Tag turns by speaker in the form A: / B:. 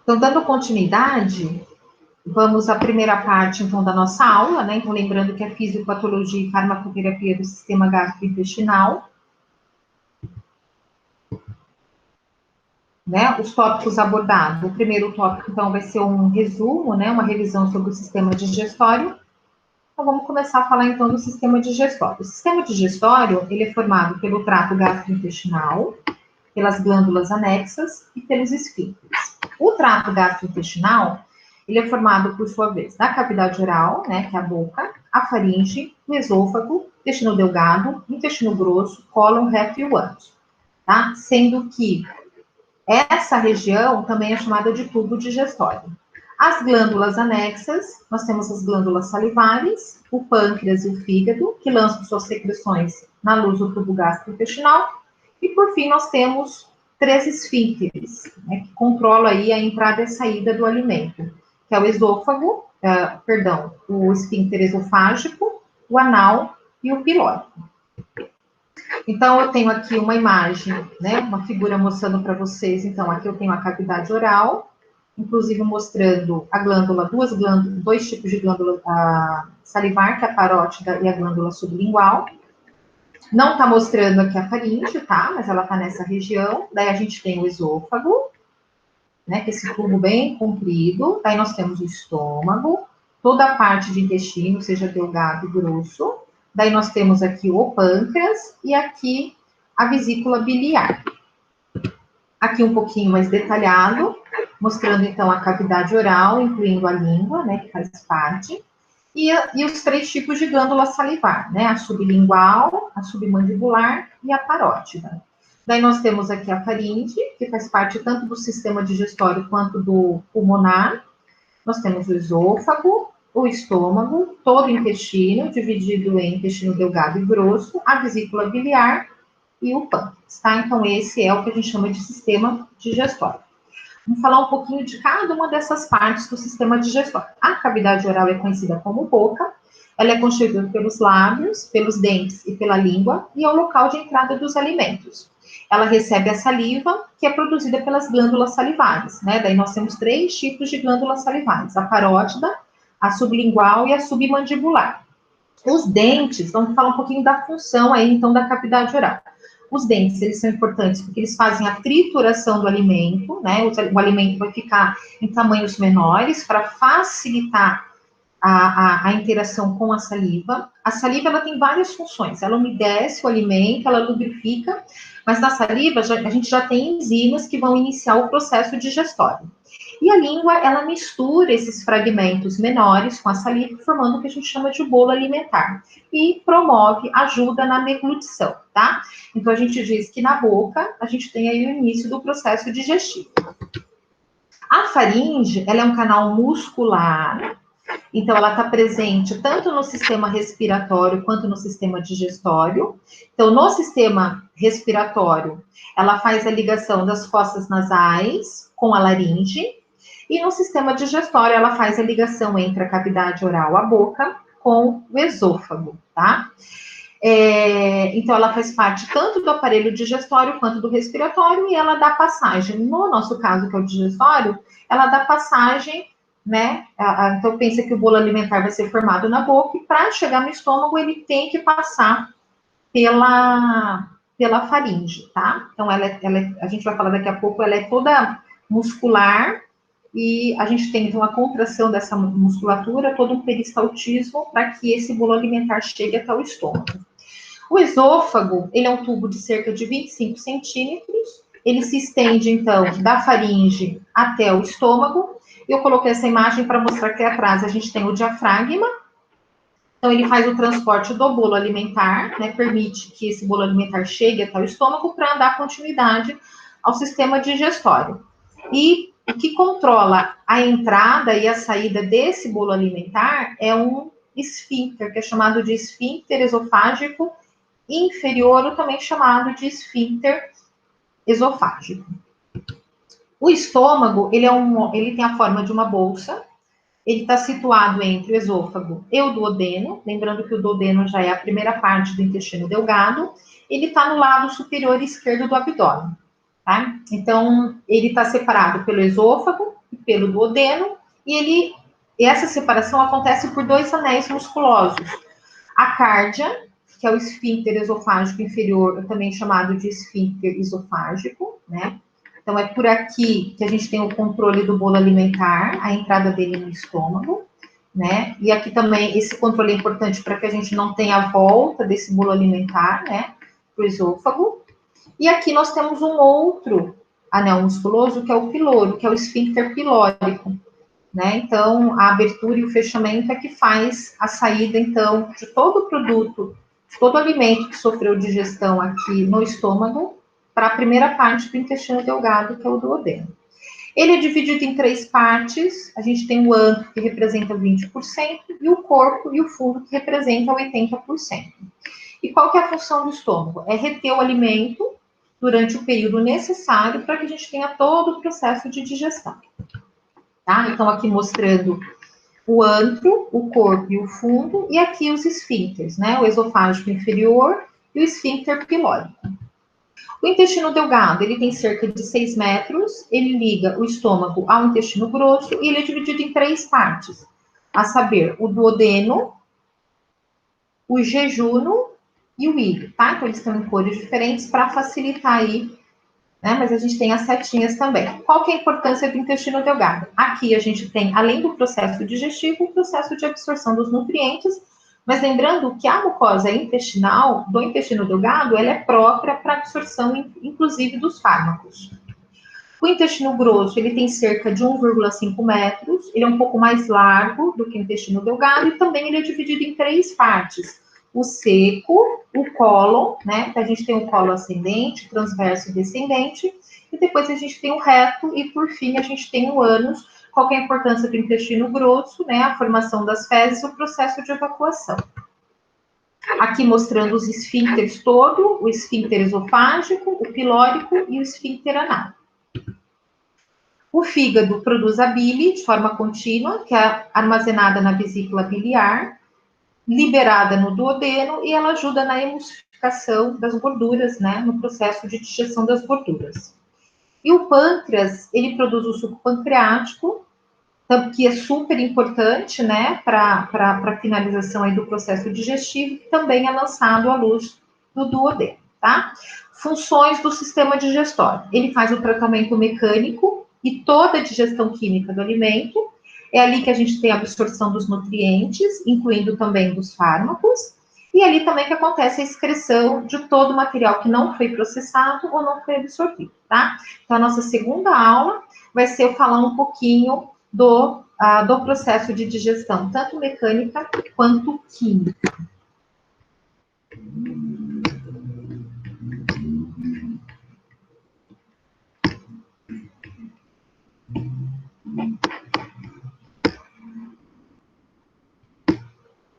A: Então, dando continuidade, vamos à primeira parte, então, da nossa aula, né? Então, lembrando que é fisiopatologia e farmacoterapia do sistema gastrointestinal. Né, os tópicos abordados. O primeiro tópico, então, vai ser um resumo, né, uma revisão sobre o sistema digestório. Então, vamos começar a falar, então, do sistema digestório. O sistema digestório, ele é formado pelo trato gastrointestinal, pelas glândulas anexas e pelos esfíncteres. O trato gastrointestinal, ele é formado, por sua vez, da cavidade oral, né, que é a boca, a faringe, o esôfago, intestino delgado, intestino grosso, cólon, reto e o ânus, tá? Sendo que essa região também é chamada de tubo digestório. As glândulas anexas, nós temos as glândulas salivares, o pâncreas e o fígado, que lançam suas secreções na luz do tubo gastrointestinal. E, por fim, nós temos 3 esfíncteres, né, que controlam aí a entrada e a saída do alimento, que é o esôfago, o esfíncter esofágico, o anal e o pilórico. Então, eu tenho aqui uma imagem, né, uma figura mostrando para vocês. Então, aqui eu tenho a cavidade oral, inclusive mostrando a glândula, dois tipos de glândula salivar, que é a parótida e a glândula sublingual. Não está mostrando aqui a faringe, tá? Mas ela está nessa região. Daí a gente tem o esôfago, né, que é esse tubo bem comprido. Daí nós temos o estômago, toda a parte de intestino, seja delgado e grosso. Daí nós temos aqui o pâncreas e aqui a vesícula biliar. Aqui um pouquinho mais detalhado, mostrando então a cavidade oral, incluindo a língua, né, que faz parte, e os 3 tipos de glândula salivar, né, a sublingual, a submandibular e a parótida. Daí nós temos aqui a faringe, que faz parte tanto do sistema digestório quanto do pulmonar. Nós temos o esôfago, o estômago, todo o intestino, dividido em intestino delgado e grosso, a vesícula biliar e o pâncreas, tá? Então, esse é o que a gente chama de sistema digestório. Vamos falar um pouquinho de cada uma dessas partes do sistema digestório. A cavidade oral é conhecida como boca, ela é constituída pelos lábios, pelos dentes e pela língua, e é o local de entrada dos alimentos. Ela recebe a saliva, que é produzida pelas glândulas salivares, né? Daí nós temos 3 tipos de glândulas salivares, a parótida, a sublingual e a submandibular. Os dentes, vamos falar um pouquinho da função aí, então, da cavidade oral. Os dentes, eles são importantes porque eles fazem a trituração do alimento, né? O alimento vai ficar em tamanhos menores para facilitar a interação com a saliva. A saliva, ela tem várias funções. Ela umedece o alimento, ela lubrifica, mas na saliva a gente já tem enzimas que vão iniciar o processo digestório. E a língua, ela mistura esses fragmentos menores com a saliva, formando o que a gente chama de bolo alimentar. E promove, ajuda na deglutição, tá? Então, a gente diz que na boca, a gente tem aí o início do processo digestivo. A faringe, ela é um canal muscular, então ela está presente tanto no sistema respiratório quanto no sistema digestório. Então, no sistema respiratório, ela faz a ligação das fossas nasais com a laringe, e no sistema digestório, ela faz a ligação entre a cavidade oral, a boca, com o esôfago, tá? Então, ela faz parte tanto do aparelho digestório quanto do respiratório, e ela dá passagem. No nosso caso, que é o digestório, ela dá passagem, né? Então, pensa que o bolo alimentar vai ser formado na boca, e para chegar no estômago, ele tem que passar pela faringe, tá? Então, a gente vai falar daqui a pouco, ela é toda muscular, e a gente tem, então, a contração dessa musculatura, todo um peristaltismo, para que esse bolo alimentar chegue até o estômago. O esôfago, ele é um tubo de cerca de 25 centímetros, ele se estende, então, da faringe até o estômago. Eu coloquei essa imagem para mostrar que atrás a gente tem o diafragma. Então, ele faz o transporte do bolo alimentar, né, permite que esse bolo alimentar chegue até o estômago para dar continuidade ao sistema digestório. E o que controla a entrada e a saída desse bolo alimentar é um esfíncter, que é chamado de esfíncter esofágico inferior, ou também chamado de esfíncter esofágico. O estômago, ele tem a forma de uma bolsa, ele está situado entre o esôfago e o duodeno, lembrando que o duodeno já é a primeira parte do intestino delgado, ele está no lado superior esquerdo do abdômen, tá? Então, ele está separado pelo esôfago e pelo duodeno, e essa separação acontece por dois anéis musculosos. A cárdia, que é o esfíncter esofágico inferior, também chamado de esfíncter esofágico, né? Então, é por aqui que a gente tem o controle do bolo alimentar, a entrada dele no estômago, né? E aqui também, esse controle é importante para que a gente não tenha a volta desse bolo alimentar, né? Para o esôfago. E aqui nós temos um outro anel musculoso, que é o piloro, que é o esfíncter pilórico, né? Então, a abertura e o fechamento é que faz a saída, então, de todo o produto, de todo o alimento que sofreu digestão aqui no estômago, para a primeira parte do intestino delgado, que é o duodeno. Ele é dividido em três partes. A gente tem o antro, que representa 20%, e o corpo e o fundo, que representam 80%. E qual que é a função do estômago? É reter o alimento durante o período necessário para que a gente tenha todo o processo de digestão. Tá? Então, aqui mostrando o antro, o corpo e o fundo, e aqui os esfíncteres, né? O esofágico inferior e o esfíncter pilórico. O intestino delgado, ele tem cerca de 6 metros, ele liga o estômago ao intestino grosso e ele é dividido em três partes, a saber, o duodeno, o jejuno e o ilho, tá? Então, eles estão em cores diferentes para facilitar aí, né? Mas a gente tem as setinhas também. Qual que é a importância do intestino delgado? Aqui a gente tem, além do processo digestivo, o processo de absorção dos nutrientes, mas lembrando que a mucosa intestinal do intestino delgado, ela é própria para absorção, inclusive, dos fármacos. O intestino grosso, ele tem cerca de 1,5 metros, ele é um pouco mais largo do que o intestino delgado, e também ele é dividido em três partes. O seco, o cólon, né? A gente tem o cólon ascendente, transverso e descendente, e depois a gente tem o reto, e por fim a gente tem o ânus. Qual que é a importância do intestino grosso, né? A formação das fezes e o processo de evacuação. Aqui mostrando os esfíncteres todo, o esfíncter esofágico, o pilórico e o esfíncter anal. O fígado produz a bile de forma contínua, que é armazenada na vesícula biliar, liberada no duodeno, e ela ajuda na emulsificação das gorduras, né, no processo de digestão das gorduras. E o pâncreas, ele produz o suco pancreático, que é super importante, né, para a finalização aí do processo digestivo, que também é lançado à luz do duodeno, tá? Funções do sistema digestório. Ele faz o tratamento mecânico e toda a digestão química do alimento. É ali que a gente tem a absorção dos nutrientes, incluindo também dos fármacos, e ali também que acontece a excreção de todo o material que não foi processado ou não foi absorvido, tá? Então, a nossa segunda aula vai ser eu falar um pouquinho do processo de digestão, tanto mecânica quanto química.